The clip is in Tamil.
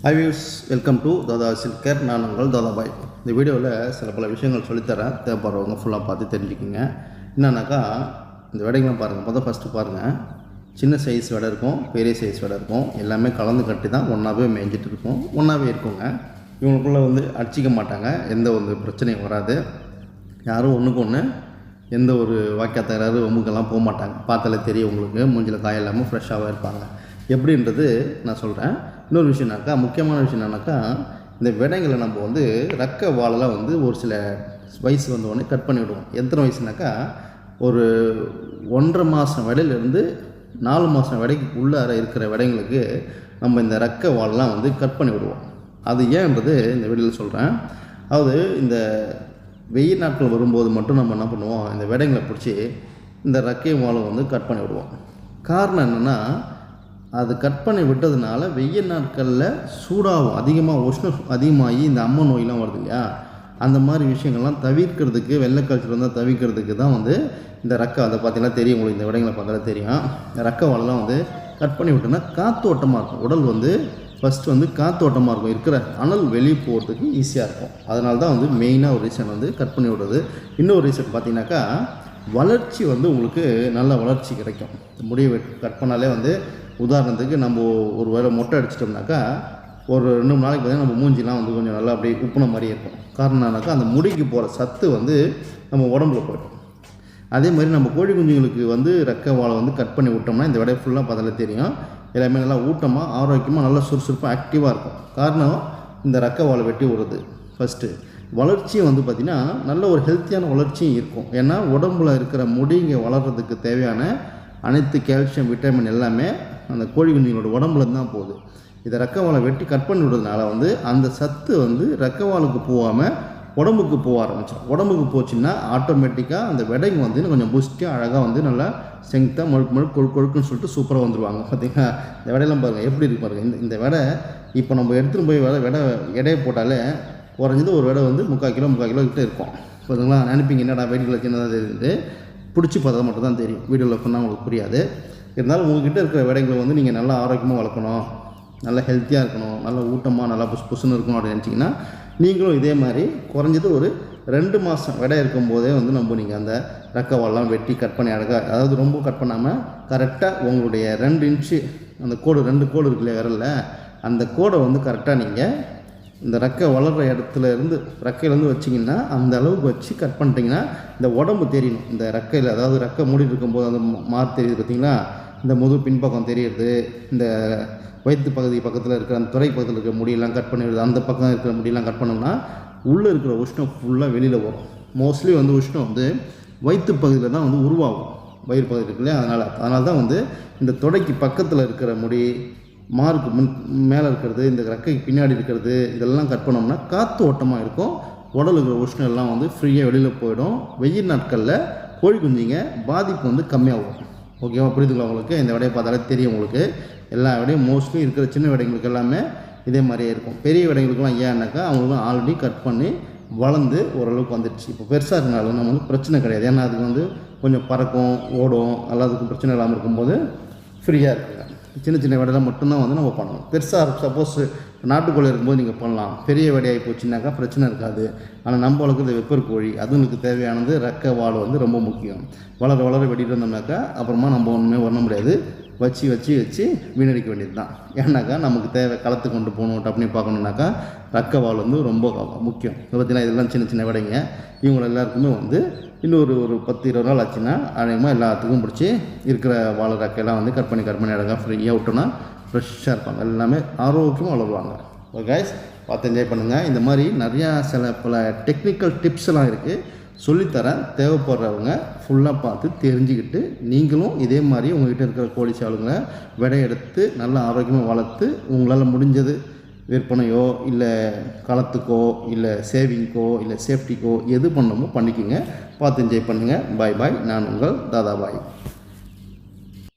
Hi viewers, welcome to Dada Silk Care. நான் உங்கள் தாதாபாய். இந்த வீடியோவில் சில பல விஷயங்கள் சொல்லித்தரேன். தேவைப்படுறவங்க ஃபுல்லாக பார்த்து தெரிஞ்சுக்கிங்க. என்னன்னாக்கா இந்த விடைகள்லாம் பாருங்கள். ஃபஸ்ட்டு பாருங்கள், சின்ன சைஸ் விடை இருக்கும், பெரிய சைஸ் விடை இருக்கும், எல்லாமே கலந்து கட்டி தான் ஒன்றாவே மேய்ஞ்சிட்டு இருக்கும், ஒன்றாவே இருக்குங்க. இவங்களுக்குள்ளே அடிச்சிக்க மாட்டாங்க, எந்த ஒரு பிரச்சனையும் வராது. யாரும் ஒன்றுக்கு ஒன்று எந்த ஒரு வாக்கிய தகராறு ஒம்புக்கெல்லாம் போக மாட்டாங்க. பார்த்தாலே தெரியும் உங்களுக்கு, மூஞ்சில் காய இல்லாமல் ஃப்ரெஷ்ஷாகவே இருப்பாங்க. எப்படின்றது நான் சொல்கிறேன். இன்னொரு விஷயம்னாக்கா, முக்கியமான விஷயம் என்னன்னாக்கா, இந்த விடைங்களை நம்ம ரெக்க வாழெல்லாம் ஒரு சில வயசு உடனே கட் பண்ணி விடுவோம். எத்தனை வயசுனாக்கா, ஒரு 1.5 மாதம் விடையிலேருந்து 4 மாதம் விடைக்கு உள்ளார இருக்கிற விடைங்களுக்கு நம்ம இந்த ரெக்க வாழெல்லாம் கட் பண்ணி விடுவோம். அது ஏன்றது இந்த வீடியோவில் சொல்கிறேன். அதாவது இந்த வெயில் நாட்கள் வரும்போது மட்டும் நம்ம என்ன பண்ணுவோம், இந்த விடைங்களை பிடிச்சி இந்த ரெக்கை வாழை கட் பண்ணி விடுவோம். காரணம் என்னென்னா, அது கட் பண்ணி விட்டதுனால வெயில் நாட்களில் சூடாகும், அதிகமாக உஷ்ணம் அதிகமாகி இந்த அம்மை நோயெலாம் வருது இல்லையா, அந்த மாதிரி விஷயங்கள்லாம் தவிர்க்கிறதுக்கு, வெள்ளைக்காய்ச்சல் வந்தால் தவிர்க்கிறதுக்கு தான் இந்த ரெக்கை, அதை பார்த்தீங்கன்னா தெரியும் உங்களுக்கு, இந்த விடைங்களை பார்த்தாலே தெரியும். இந்த ரெக்கை வாழெல்லாம் கட் பண்ணி விட்டோன்னா காற்றோட்டமாக இருக்கும். உடல் ஃபஸ்ட்டு காற்றோட்டமாக இருக்கும், இருக்கிற அனல் வெளியே போகிறதுக்கு ஈஸியாக இருக்கும். அதனால தான் மெயினாக ஒரு ரீசன் கட் பண்ணி விடுறது. இன்னொரு ரீசன் பார்த்தீங்கன்னாக்கா, வளர்ச்சி உங்களுக்கு நல்ல வளர்ச்சி கிடைக்கும். முடியை கட் பண்ணாலே உதாரணத்துக்கு நம்ம ஒரு வேளை மொட்டை அடிச்சிட்டோம்னாக்கா, ஒரு 2 நாளைக்கு பார்த்தீங்கன்னா நம்ம மூஞ்சிலாம் கொஞ்சம் நல்லா அப்படியே உப்புன மாதிரி இருக்கும். காரணம் என்னன்னாக்கா, அந்த முடிக்கு போகிற சத்து நம்ம உடம்புல போய்டும். அதே மாதிரி நம்ம கோழி குஞ்சுங்களுக்கு ரெக்கை வாழை கட் பண்ணி விட்டோம்னா, இந்த விடையை ஃபுல்லாக பார்த்தாலே தெரியும், எல்லாமே நல்லா ஊட்டமாக, ஆரோக்கியமாக, நல்லா சுறுசுறுப்பாக, ஆக்டிவாக இருக்கும். காரணம் இந்த ரெக்கை வாழை வெட்டி விடுறது. ஃபஸ்ட்டு வளர்ச்சியும் பார்த்திங்கன்னா நல்ல ஒரு ஹெல்த்தியான வளர்ச்சியும் இருக்கும். ஏன்னா உடம்புல இருக்கிற முடிங்க வளர்கிறதுக்கு தேவையான அனைத்து கால்சியம், விட்டமின் எல்லாமே அந்த கோழி குஞ்சுங்களோட உடம்புல தான் போகுது. இதை ரெக்கை வாழை வெட்டி கட் பண்ணி விடுறதுனால அந்த சத்து ரெக்கை வாழுக்கு போகாமல் உடம்புக்கு போக ஆரம்பிச்சிடும். உடம்புக்கு போச்சுன்னா ஆட்டோமேட்டிக்காக அந்த விடைங்க கொஞ்சம் புஷ்டியாக அழகாக நல்லா ஸ்ட்ரெங்க்த்தாக மழுக்கு கொழுக்குன்னு சொல்லிட்டு சூப்பராக வந்துடுவாங்க. பார்த்திங்கன்னா இந்த விடையெல்லாம் பாருங்கள் எப்படி இருக்கு பாருங்கள். இந்த விடை இப்போ நம்ம எடுத்துகிட்டு போய் விடை எடையை போட்டாலே குறைஞ்சது ஒரு விடை 3/4 கிலோ கிட்ட இருக்கும். பார்த்தீங்களா, நினைப்பீங்க என்னடா வெயிட்டில் சின்னதாக தெரியுது, பிடிச்சி பார்த்தா மட்டும் தான் தெரியும், வீடியோவில் சொன்னால் உங்களுக்கு புரியாது. இருந்தாலும் உங்கள்கிட்ட இருக்கிற விடைங்களை நீங்கள் நல்லா ஆரோக்கியமாக வளர்க்கணும், நல்லா ஹெல்த்தியாக இருக்கணும், நல்லா ஊட்டமாக, நல்லா புஷ்புஷ்னு இருக்கணும் அப்படின்னு நினச்சிங்கன்னா, நீங்களும் இதே மாதிரி குறைஞ்சது ஒரு 2 மாதம் விடை இருக்கும்போதே நீங்கள் அந்த ரெக்கை வாழெல்லாம் வெட்டி கட் பண்ணி அழகாக, அதாவது ரொம்ப கட் பண்ணாமல் கரெக்டாக உங்களுடைய 2 இன்ச்சு அந்த கோடு, 2 கோடு இருக்குல்லையா விரலில், அந்த கோடை கரெக்டாக நீங்கள் இந்த ரெக்கை வளர்கிற இடத்துலேருந்து ரெக்கையிலேருந்து வச்சிங்கன்னா, அந்த அளவுக்கு வச்சு கட் பண்ணிட்டீங்கன்னா இந்த உடம்பு தெரியணும். இந்த ரெக்கையில், அதாவது ரெக்கை மூடி இருக்கும்போது அந்த மாறு தெரியுது பார்த்திங்களா, இந்த பின்பக்கம் தெரியுது, இந்த வயிற்று பகுதி பக்கத்தில் இருக்கிற அந்த துறை பக்கத்தில் இருக்கிற முடியெல்லாம் கட் பண்ணிவிடுது, அந்த பக்கம் இருக்கிற முடியெல்லாம் கட் பண்ணோம்னா உள்ளே இருக்கிற உஷ்ணம் ஃபுல்லாக வெளியில் வரும். மோஸ்ட்லி உஷ்ணம் வயிற்று பகுதியில் தான் உருவாகும், வயிறு பகுதி இருக்கு இல்லையா, அதனால தான் இந்த தொடைக்கு பக்கத்தில் இருக்கிற முடி, மார்க்கு மேலே இருக்கிறது, இந்த ரெக்கைக்கு பின்னாடி இருக்கிறது, இதெல்லாம் கட் பண்ணோம்னா காற்று ஓட்டமாக இருக்கும், உடல் இருக்கிற உஷ்ணம் எல்லாம் ஃப்ரீயாக வெளியில் போயிடும். வெயில் நாட்களில் கோழி குஞ்சிங்க பாதிப்பு கம்மியாகும். ஓகேவா, புரியுதுங்களா உங்களுக்கு? இந்த விடையை பார்த்தாலே தெரியும் உங்களுக்கு. எல்லா விடையும் மோஸ்ட்லி இருக்கிற சின்ன விடைங்களுக்கு எல்லாமே இதே மாதிரியே இருக்கும். பெரிய விடைங்களுக்கெல்லாம் ஏன்னாக்கா அவங்களும் ஆல்ரெடி கட் பண்ணி வளர்ந்து ஓரளவுக்கு வந்துடுச்சு. இப்போ பெருசாக இருந்தாலும் நம்ம பிரச்சனை கிடையாது. ஏன்னா அதுக்கு கொஞ்சம் பறக்கும், ஓடும், எல்லாத்துக்கும் பிரச்சனை இல்லாமல் இருக்கும்போது ஃப்ரீயாக இருக்குங்க. சின்ன சின்ன விடையெல்லாம் மட்டும்தான் நம்ம பண்ணணும். பெருசாக சப்போஸ் நாட்டுக்கோழி இருக்கும்போது நீங்கள் பண்ணலாம். பெரிய விடையாகி போச்சுன்னாக்கா பிரச்சனை இருக்காது. ஆனால் நம்ம வளர்க்குறது வெப்பர் கோழி, அதுங்களுக்கு தேவையானது ரெக்கை வாழை ரொம்ப முக்கியம். வளர வெட்டிட்டு வந்தோம்னாக்கா அப்புறமா நம்ம ஒன்றுமே பண்ண முடியாது, வச்சு வீணடிக்க வேண்டியது தான். ஏன்னாக்கா நமக்கு தேவை களத்துக்கு கொண்டு போகணும் அப்படின்னு பார்க்கணுன்னாக்கா ரெக்கை வாழை ரொம்ப முக்கியம். பார்த்தீங்கன்னா இதெல்லாம் சின்ன சின்ன விடைங்க. இவங்க எல்லாருக்குமே இன்னொரு 10-20 நாள் ஆச்சுன்னா அநேகமாக எல்லாத்துக்கும் பிடிச்சி இருக்கிற வாழை ரெக்கையெல்லாம் கட் பண்ணி அழகாக ஃப்ரீயாக விட்டோன்னா ஃப்ரெஷ்ஷாக இருப்பாங்க, எல்லாமே ஆரோக்கியமாக வளருவாங்க. ஓகே கைஸ், பார்த்து என்ஜாய் பண்ணுங்கள். இந்த மாதிரி நிறையா பல டெக்னிக்கல் டிப்ஸ் எல்லாம் இருக்குது, சொல்லித்தரேன். தேவைப்படுறவங்க ஃபுல்லாக பார்த்து தெரிஞ்சுக்கிட்டு நீங்களும் இதே மாதிரி உங்கள்கிட்ட இருக்கிற கோழி சாலுங்களை விடை எடுத்து நல்லா ஆரோக்கியமாக வளர்த்து உங்களால் முடிஞ்சது விற்பனையோ இல்லை களத்துக்கோ இல்லை சேவிங்க்கோ இல்லை சேஃப்டிக்கோ எது பண்ணணுமோ பண்ணிக்கோங்க. பார்த்து என்ஜாய் பண்ணுங்கள். பாய். நான் உங்கள் தாதாபாய்.